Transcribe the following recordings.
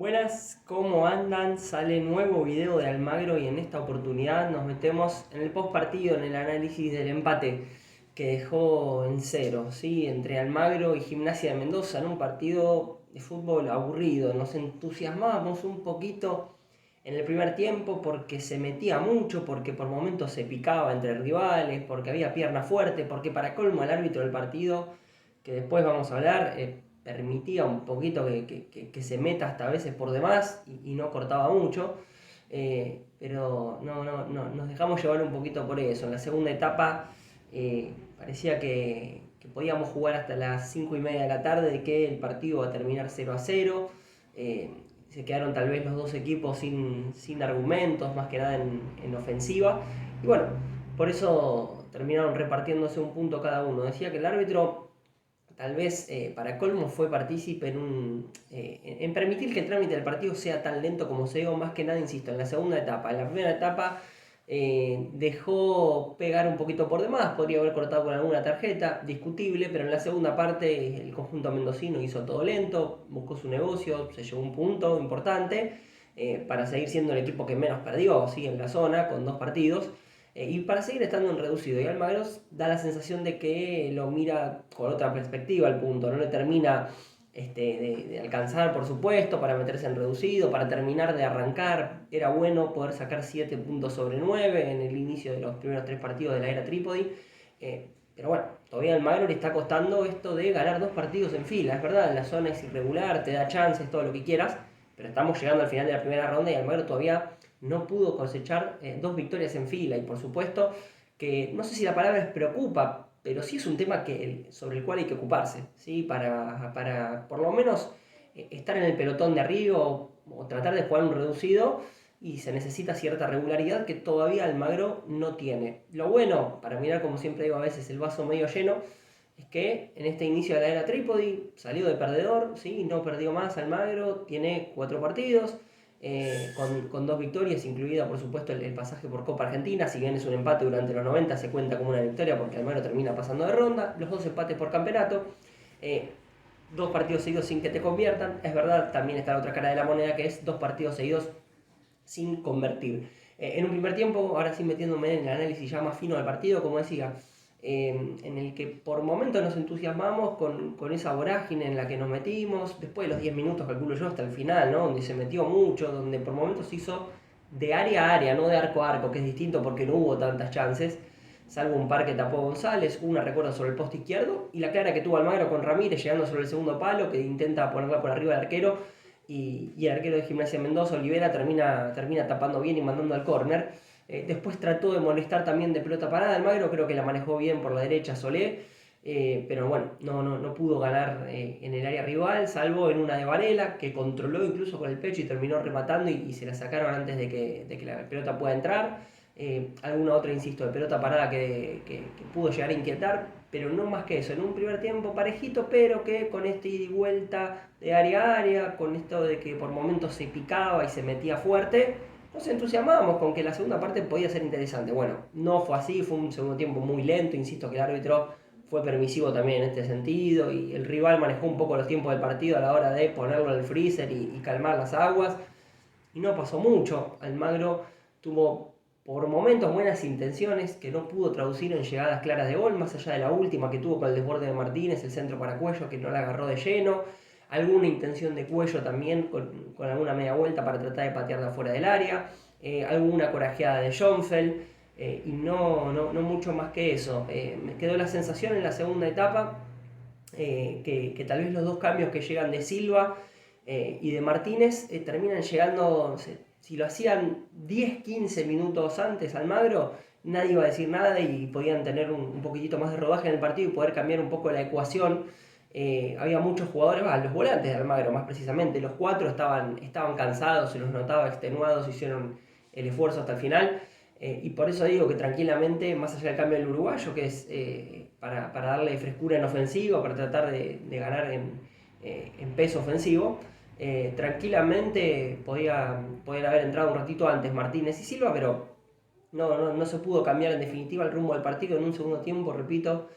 Buenas, ¿cómo andan? Sale nuevo video de Almagro y en esta oportunidad nos metemos en el post partido, en el análisis del empate que dejó en cero, ¿sí? Entre Almagro y Gimnasia de Mendoza, en un partido de fútbol aburrido. Nos entusiasmábamos un poquito en el primer tiempo porque se metía mucho, porque por momentos se picaba entre rivales, porque había pierna fuerte, porque para colmo el árbitro del partido, que después vamos a hablar, permitía un poquito que se meta hasta a veces por demás y no cortaba mucho. Pero nos dejamos llevar un poquito por eso. En la segunda etapa parecía que podíamos jugar hasta las 5:30 de la tarde, de que el partido va a terminar 0-0. Se quedaron tal vez los dos equipos sin argumentos, más que nada en ofensiva. Y bueno, por eso terminaron repartiéndose un punto cada uno. Decía que el árbitro tal vez para colmo fue partícipe en permitir que el trámite del partido sea tan lento como se dio, más que nada, insisto, en la segunda etapa. En la primera etapa dejó pegar un poquito por demás, podría haber cortado con alguna tarjeta, discutible, pero en la segunda parte el conjunto mendocino hizo todo lento, buscó su negocio, se llevó un punto importante para seguir siendo el equipo que menos perdió, ¿sí? En la zona, con 2 partidos. Y para seguir estando en reducido. Y Almagro da la sensación de que lo mira con otra perspectiva al punto. No le termina de alcanzar, por supuesto, para meterse en reducido, para terminar de arrancar. Era bueno poder sacar 7 puntos sobre 9 en el inicio de los primeros 3 partidos de la era Trípodi. Pero bueno, todavía Almagro le está costando esto de ganar 2 partidos en fila. Es verdad, la zona es irregular, te da chances, todo lo que quieras. Pero estamos llegando al final de la primera ronda y Almagro todavía no pudo cosechar 2 victorias en fila. Y por supuesto que no sé si la palabra es preocupa, pero sí es un tema sobre el cual hay que ocuparse, ¿sí? Para por lo menos estar en el pelotón de arriba o tratar de jugar un reducido. Y se necesita cierta regularidad que todavía Almagro no tiene. Lo bueno, para mirar como siempre digo a veces el vaso medio lleno, es que en este inicio de la era Trípodi salió de perdedor, ¿sí? No perdió más Almagro, tiene 4 partidos, con 2 victorias, incluida por supuesto el pasaje por Copa Argentina. Si bien es un empate durante los 90, se cuenta como una victoria porque Almagro termina pasando de ronda. Los 2 empates por campeonato, 2 partidos seguidos sin que te conviertan. Es verdad, también está la otra cara de la moneda, que es 2 partidos seguidos sin convertir. En un primer tiempo, ahora sí metiéndome en el análisis ya más fino del partido, como decía, en el que por momentos nos entusiasmamos con esa vorágine en la que nos metimos, después de los 10 minutos, calculo yo, hasta el final, ¿no? Donde se metió mucho, donde por momentos hizo de área a área, no de arco a arco, que es distinto porque no hubo tantas chances, salvo un par que tapó González, una recuerdo sobre el poste izquierdo, y la clara que tuvo Almagro con Ramírez llegando sobre el segundo palo, que intenta ponerla por arriba del arquero, y el arquero de Gimnasia Mendoza, Olivera, termina tapando bien y mandando al córner. Después trató de molestar también de pelota parada Almagro, creo que la manejó bien por la derecha Solé, pero bueno, no pudo ganar en el área rival, salvo en una de Varela, que controló incluso con el pecho y terminó rematando y se la sacaron antes de que la pelota pueda entrar. Alguna otra, insisto, de pelota parada que pudo llegar a inquietar, pero no más que eso. En un primer tiempo parejito, pero que con este ida y vuelta de área a área, con esto de que por momentos se picaba y se metía fuerte, nos entusiasmábamos con que la segunda parte podía ser interesante. Bueno, no fue así, fue un segundo tiempo muy lento, insisto que el árbitro fue permisivo también en este sentido y el rival manejó un poco los tiempos del partido a la hora de ponerlo en el freezer y calmar las aguas. Y no pasó mucho. Almagro tuvo por momentos buenas intenciones que no pudo traducir en llegadas claras de gol, más allá de la última que tuvo con el desborde de Martínez, el centro para Cuello, que no la agarró de lleno. Alguna intención de Cuello también con alguna media vuelta para tratar de patear de afuera del área. Alguna corajeada de Schoenfeld. Y no mucho más que eso. Me quedó la sensación en la segunda etapa que tal vez los 2 cambios que llegan de Silva y de Martínez terminan llegando, no sé, si lo hacían 10-15 minutos antes Almagro, nadie iba a decir nada y podían tener un poquitito más de rodaje en el partido y poder cambiar un poco la ecuación. Había muchos jugadores, los volantes de Almagro más precisamente, los 4 estaban cansados, se los notaba extenuados, hicieron el esfuerzo hasta el final. Y por eso digo que tranquilamente, más allá del cambio del uruguayo, que es para darle frescura en ofensiva, para tratar de ganar en peso ofensivo, tranquilamente podían haber entrado un ratito antes Martínez y Silva, pero no se pudo cambiar en definitiva el rumbo del partido en un segundo tiempo, repito,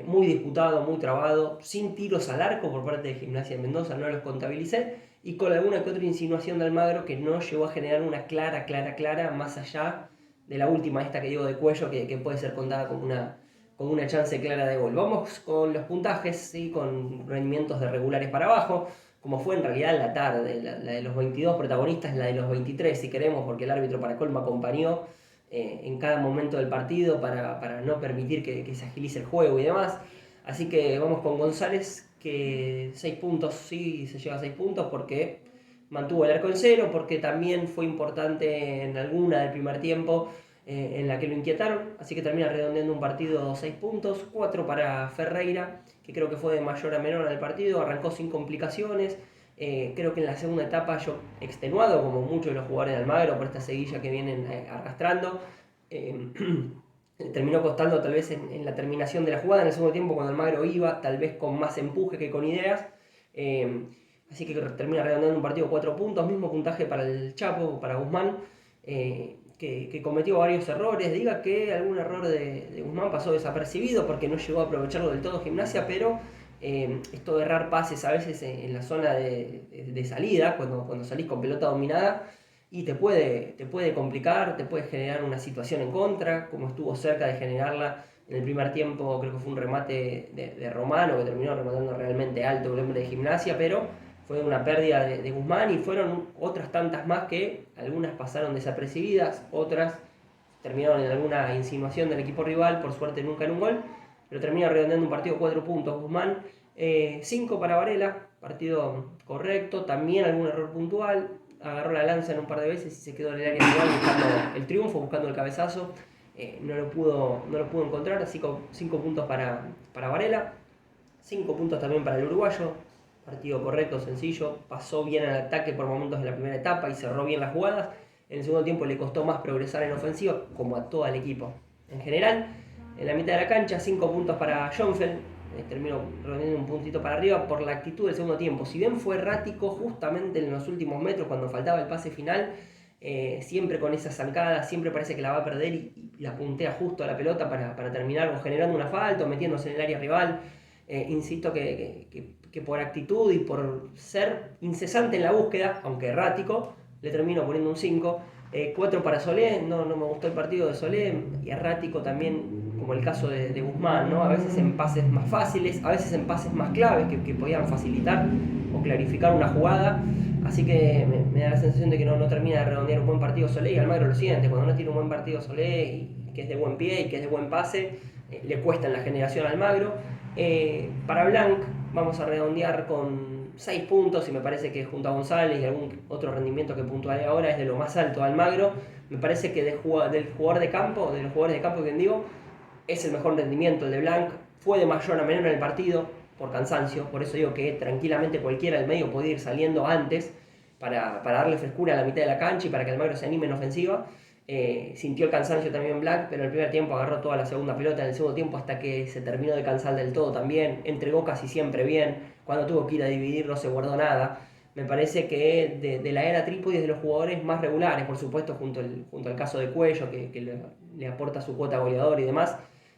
muy disputado, muy trabado, sin tiros al arco por parte de Gimnasia de Mendoza, no los contabilicé, y con alguna que otra insinuación de Almagro que no llegó a generar una clara, más allá de la última, esta que digo de Cuello, que puede ser contada como una chance clara de gol. Vamos con los puntajes, ¿sí? Con rendimientos de regulares para abajo, como fue en realidad la tarde, la de los 22 protagonistas, la de los 23 si queremos, porque el árbitro para colmo acompañó en cada momento del partido para no permitir que se agilice el juego y demás. Así que vamos con González, que 6 puntos, sí, se lleva 6 puntos porque mantuvo el arco en cero, porque también fue importante en alguna del primer tiempo en la que lo inquietaron, así que termina redondeando un partido 6 puntos, 4 para Ferreira, que creo que fue de mayor a menor en el partido, arrancó sin complicaciones, creo que en la segunda etapa yo extenuado, como muchos de los jugadores de Almagro, por esta seguilla que vienen arrastrando, terminó costando tal vez en la terminación de la jugada en el segundo tiempo cuando Almagro iba, tal vez con más empuje que con ideas, así que termina redondeando un partido 4 puntos, mismo puntaje para el Chapo, para Guzmán, que cometió varios errores. Diga que algún error de Guzmán pasó desapercibido porque no llegó a aprovecharlo del todo Gimnasia, pero esto de errar pases a veces en la zona de salida, cuando salís con pelota dominada, y te puede complicar, te puede generar una situación en contra, como estuvo cerca de generarla en el primer tiempo. Creo que fue un remate de Romano que terminó rematando realmente alto el hombre de Gimnasia, pero fue una pérdida de Guzmán, y fueron otras tantas más que algunas pasaron desapercibidas, otras terminaron en alguna insinuación del equipo rival, por suerte nunca en un gol, pero termina redondeando un partido 4 puntos Guzmán, 5 para Varela, partido correcto, también algún error puntual, agarró la lanza en un par de veces y se quedó en el área rival buscando el triunfo, buscando el cabezazo, no lo pudo encontrar, así que 5 puntos para Varela, 5 puntos también para el uruguayo. Partido correcto, sencillo, pasó bien al ataque por momentos en la primera etapa y cerró bien las jugadas. En el segundo tiempo le costó más progresar en ofensiva, como a todo el equipo. En general, en la mitad de la cancha, 5 puntos para Schoenfeld, terminó reuniendo un puntito para arriba por la actitud del segundo tiempo. Si bien fue errático justamente en los últimos metros cuando faltaba el pase final, siempre con esa zancada, siempre parece que la va a perder y la puntea justo a la pelota para terminar o generando una falta o metiéndose en el área rival. Insisto que por actitud y por ser incesante en la búsqueda, aunque errático, le termino poniendo un 5. 4 para Solé, no me gustó el partido de Solé, y errático también, como el caso de Guzmán, ¿no? A veces en pases más fáciles, a veces en pases más claves que podían facilitar o clarificar una jugada. Así que me da la sensación de que no termina de redondear un buen partido Solé, y Almagro lo siguiente, cuando no tiene un buen partido Solé, y que es de buen pie y que es de buen pase, le cuesta en la generación a Almagro. Para Blanc vamos a redondear con 6 puntos, y me parece que junto a González y algún otro rendimiento que puntuaré ahora es de lo más alto de Almagro. Me parece que del jugador de campo, de los jugadores de campo que digo, es el mejor rendimiento el de Blanc. Fue de mayor a menor en el partido por cansancio, por eso digo que tranquilamente cualquiera del medio puede ir saliendo antes para darle frescura a la mitad de la cancha y para que Almagro se anime en ofensiva. Sintió el cansancio también Black, pero en el primer tiempo agarró toda la segunda pelota, en el segundo tiempo hasta que se terminó de cansar del todo también, entregó casi siempre bien, cuando tuvo que ir a dividir no se guardó nada. Me parece que de la era Trípodi es de los jugadores más regulares, por supuesto, junto al caso de Cuello, que le aporta su cuota goleador y demás.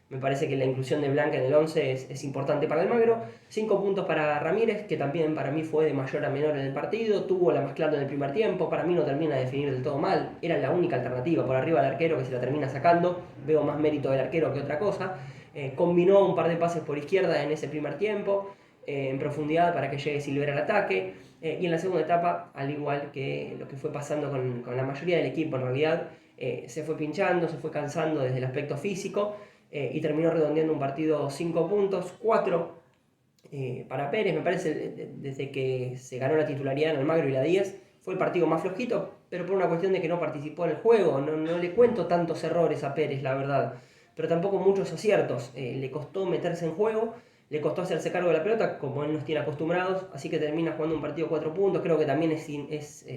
Me parece que la inclusión de Blanca en el 11 es importante para Almagro. 5 puntos para Ramírez, que también para mí fue de mayor a menor en el partido. Tuvo la más clara en el primer tiempo. Para mí no termina de definir del todo mal. Era la única alternativa por arriba del arquero que se la termina sacando. Veo más mérito del arquero que otra cosa. Combinó un par de pases por izquierda en ese primer tiempo, en profundidad para que llegue Silvera al ataque. Y en la segunda etapa, al igual que lo que fue pasando con la mayoría del equipo en realidad, se fue pinchando, se fue cansando desde el aspecto físico. Y terminó redondeando un partido 5 puntos, 4 para Pérez. Me parece desde que se ganó la titularidad en Almagro y la 10 fue el partido más flojito, pero por una cuestión de que no participó en el juego. No le cuento tantos errores a Pérez, la verdad, pero tampoco muchos aciertos. Le costó meterse en juego, le costó hacerse cargo de la pelota como él nos tiene acostumbrados, así que termina jugando un partido 4 puntos. Creo que también es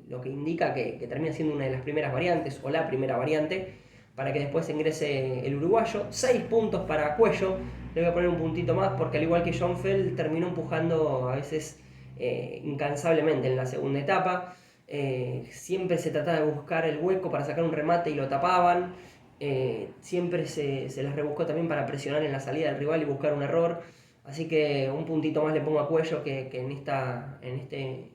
lo que indica que termina siendo una de las primeras variantes o la primera variante, para que después ingrese el uruguayo. 6 puntos para Cuello, le voy a poner un puntito más porque al igual que Schoenfeld terminó empujando a veces incansablemente en la segunda etapa. Siempre se trataba de buscar el hueco para sacar un remate y lo tapaban. Siempre se les rebuscó también para presionar en la salida del rival y buscar un error. Así que un puntito más le pongo a Cuello que en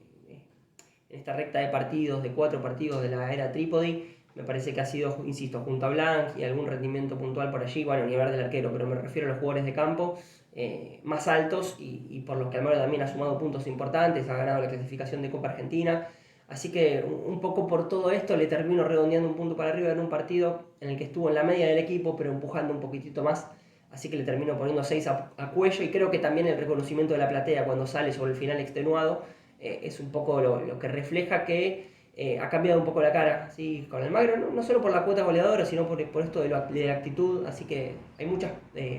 en esta recta de partidos, de 4 partidos de la era Trípodi. Me parece que ha sido, insisto, junto a Blanc y algún rendimiento puntual por allí, bueno, ni hablar del arquero, pero me refiero a los jugadores de campo más altos y por los que Almagro también ha sumado puntos importantes, ha ganado la clasificación de Copa Argentina. Así que un poco por todo esto le termino redondeando un punto para arriba en un partido en el que estuvo en la media del equipo, pero empujando un poquitito más. Así que le termino poniendo 6 a Cuello, y creo que también el reconocimiento de la platea cuando sale sobre el final extenuado es un poco lo que refleja que ha cambiado un poco la cara, ¿sí? Con Almagro, no solo por la cuota goleadora, sino por esto de la actitud. Así que hay muchas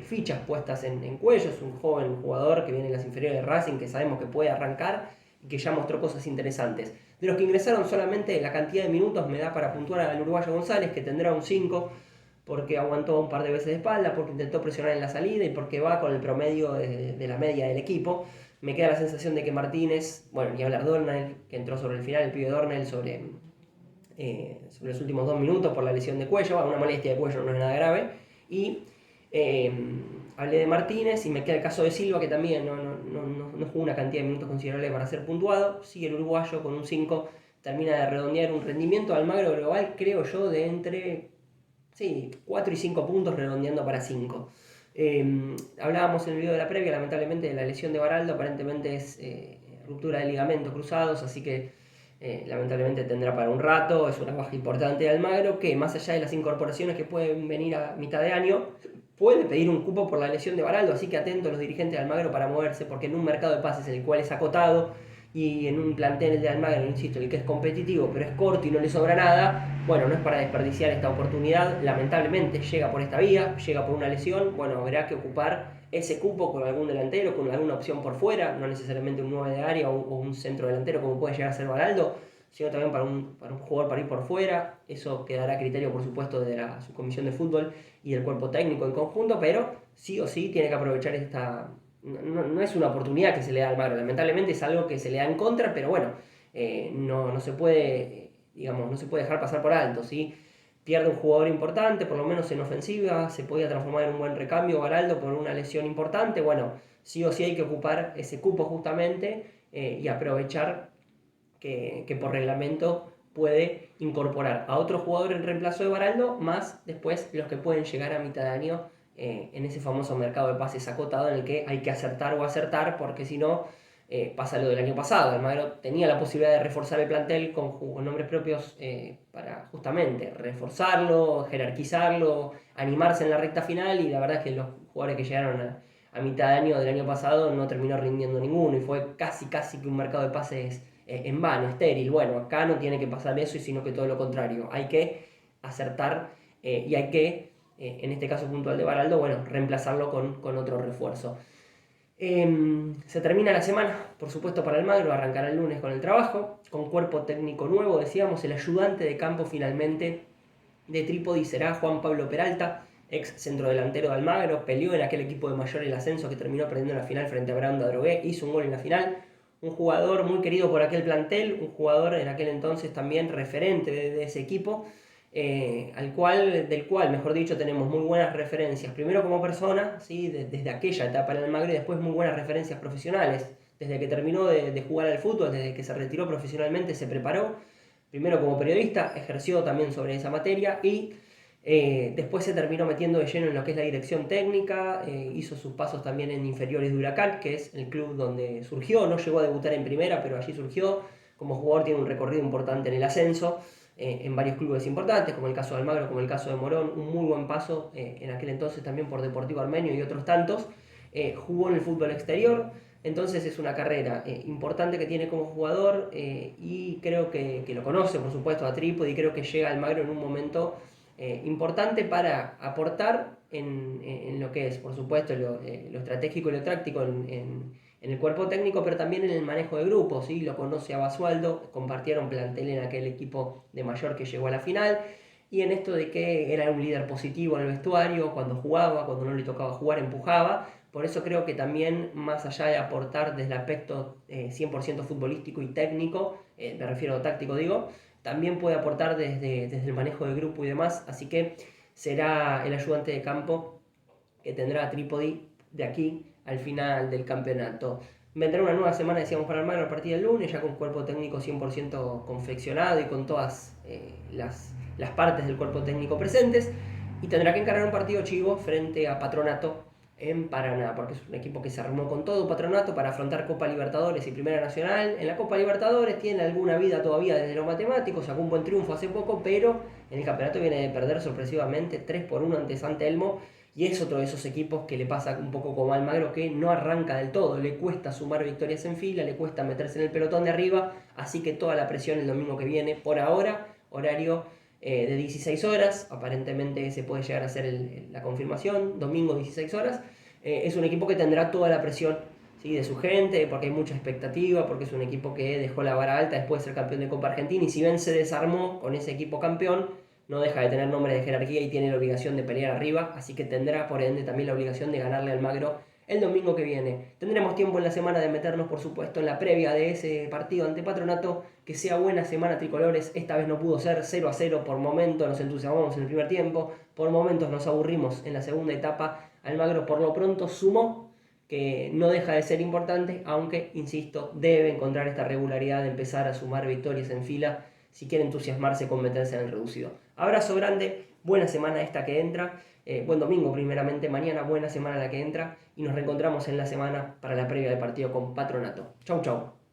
fichas puestas en Cuello. Es un joven jugador que viene en las inferiores de Racing, que sabemos que puede arrancar y que ya mostró cosas interesantes. De los que ingresaron, solamente la cantidad de minutos me da para puntuar al uruguayo González, que tendrá un 5, porque aguantó un par de veces de espalda, porque intentó presionar en la salida y porque va con el promedio de la media del equipo. Me queda la sensación de que Martínez, bueno, ni hablar Dornell, que entró sobre el final, el pibe Dornell, sobre los últimos 2 minutos por la lesión de cuello, una molestia de cuello, no es nada grave. Y hablé de Martínez y me queda el caso de Silva, que también no jugó una cantidad de minutos considerable para ser puntuado. Sí, el uruguayo con un 5 termina de redondear un rendimiento Almagro global, creo yo, de entre 4 y 5 puntos, redondeando para 5. Hablábamos en el video de la previa, lamentablemente, de la lesión de Baraldo. Aparentemente es ruptura de ligamentos cruzados, así que lamentablemente tendrá para un rato. Es una baja importante de Almagro, que más allá de las incorporaciones que pueden venir a mitad de año, puede pedir un cupo por la lesión de Baraldo. Así que atentos los dirigentes de Almagro para moverse, porque en un mercado de pases en el cual es acotado, y en un plantel de Almagro, insisto, el que es competitivo pero es corto y no le sobra nada, bueno, no es para desperdiciar esta oportunidad. Lamentablemente llega por esta vía, llega por una lesión. Bueno, habrá que ocupar ese cupo con algún delantero, con alguna opción por fuera, no necesariamente un 9 de área o un centro delantero como puede llegar a ser Baraldo, sino también para un jugador para ir por fuera. Eso quedará a criterio, por supuesto, de la subcomisión de fútbol y del cuerpo técnico en conjunto, pero sí o sí tiene que aprovechar esta... No es una oportunidad que se le da al Almagro, lamentablemente es algo que se le da en contra, pero bueno, no se puede, digamos, no se puede dejar pasar por alto, ¿sí? Pierde un jugador importante, por lo menos en ofensiva, se podía transformar en un buen recambio Baraldo por una lesión importante. Bueno, sí o sí hay que ocupar ese cupo justamente y aprovechar que por reglamento puede incorporar a otro jugador en reemplazo de Baraldo, más después los que pueden llegar a mitad de año en ese famoso mercado de pases acotado, en el que hay que acertar, porque si no pasa lo del año pasado. Almagro tenía la posibilidad de reforzar el plantel con nombres propios para justamente reforzarlo, jerarquizarlo, animarse en la recta final, y la verdad es que los jugadores que llegaron a mitad de año del año pasado no terminó rindiendo ninguno y fue casi que un mercado de pases en vano, estéril. Bueno, acá no tiene que pasar eso, sino que todo lo contrario, hay que acertar y hay que, en este caso puntual de Baraldo, bueno, reemplazarlo con otro refuerzo. Se termina la semana, por supuesto, para Almagro, arrancará el lunes con el trabajo, con cuerpo técnico nuevo. Decíamos, el ayudante de campo finalmente de Trípodi será Juan Pablo Peralta, ex centrodelantero de Almagro, peleó en aquel equipo de mayor el ascenso que terminó perdiendo en la final frente a Brown de Adrogué, hizo un gol en la final. Un jugador muy querido por aquel plantel, un jugador en aquel entonces también referente de ese equipo, del cual, mejor dicho, tenemos muy buenas referencias, primero como persona, ¿sí? Desde aquella etapa en Almagro, y después muy buenas referencias profesionales. Desde que terminó de jugar al fútbol, desde que se retiró profesionalmente, se preparó, primero como periodista, ejerció también sobre esa materia, y después se terminó metiendo de lleno en lo que es la dirección técnica. Hizo sus pasos también en inferiores de Huracán, que es el club donde surgió. No llegó a debutar en primera, pero allí surgió. Como jugador tiene un recorrido importante en el ascenso, en varios clubes importantes, como el caso de Almagro, como el caso de Morón. Un muy buen paso en aquel entonces también por Deportivo Armenio y otros tantos. Jugó en el fútbol exterior. Entonces es una carrera importante que tiene como jugador, y creo que lo conoce, por supuesto, a Trípodi, y creo que llega a Almagro en un momento importante para aportar en lo que es, por supuesto, lo estratégico y lo táctico en el cuerpo técnico, pero también en el manejo de grupos, ¿sí? Lo conoce a Basualdo, compartieron plantel en aquel equipo de mayor que llegó a la final, y en esto de que era un líder positivo en el vestuario, cuando jugaba, cuando no le tocaba jugar, empujaba. Por eso creo que también, más allá de aportar desde el aspecto 100% futbolístico y técnico, me refiero a táctico, digo, también puede aportar desde el manejo de grupo y demás. Así que será el ayudante de campo que tendrá Trípodi de aquí al final del campeonato. vendrá una nueva semana, decíamos, para Almagro a partir del lunes, ya con cuerpo técnico 100% confeccionado y con todas las partes del cuerpo técnico presentes. Y tendrá que encarar un partido chivo frente a Patronato en Paraná, porque es un equipo que se armó con todo Patronato para afrontar Copa Libertadores y Primera Nacional. En la Copa Libertadores tiene alguna vida todavía desde lo matemático, sacó un buen triunfo hace poco, pero en el campeonato viene de perder sorpresivamente 3-1 ante San Telmo, y es otro de esos equipos que le pasa un poco como Almagro, que no arranca del todo, le cuesta sumar victorias en fila, le cuesta meterse en el pelotón de arriba, así que toda la presión el domingo que viene, por ahora, horario de 16 horas, aparentemente se puede llegar a hacer la confirmación, domingo 16 horas, es un equipo que tendrá toda la presión, ¿sí?, de su gente, porque hay mucha expectativa, porque es un equipo que dejó la vara alta después de ser campeón de Copa Argentina, y si bien se desarmó con ese equipo campeón, no deja de tener nombre de jerarquía y tiene la obligación de pelear arriba, así que tendrá por ende también la obligación de ganarle al Almagro el domingo que viene. Tendremos tiempo en la semana de meternos, por supuesto, en la previa de ese partido ante Patronato. Que sea buena semana tricolores. Esta vez no pudo ser 0-0, por momentos nos entusiasmamos en el primer tiempo, por momentos nos aburrimos en la segunda etapa. Almagro por lo pronto sumó, que no deja de ser importante, aunque, insisto, debe encontrar esta regularidad de empezar a sumar victorias en fila si quiere entusiasmarse con meterse en el reducido. Abrazo grande, buena semana esta que entra, buen domingo primeramente, mañana buena semana la que entra, y nos reencontramos en la semana para la previa del partido con Patronato. Chau chau.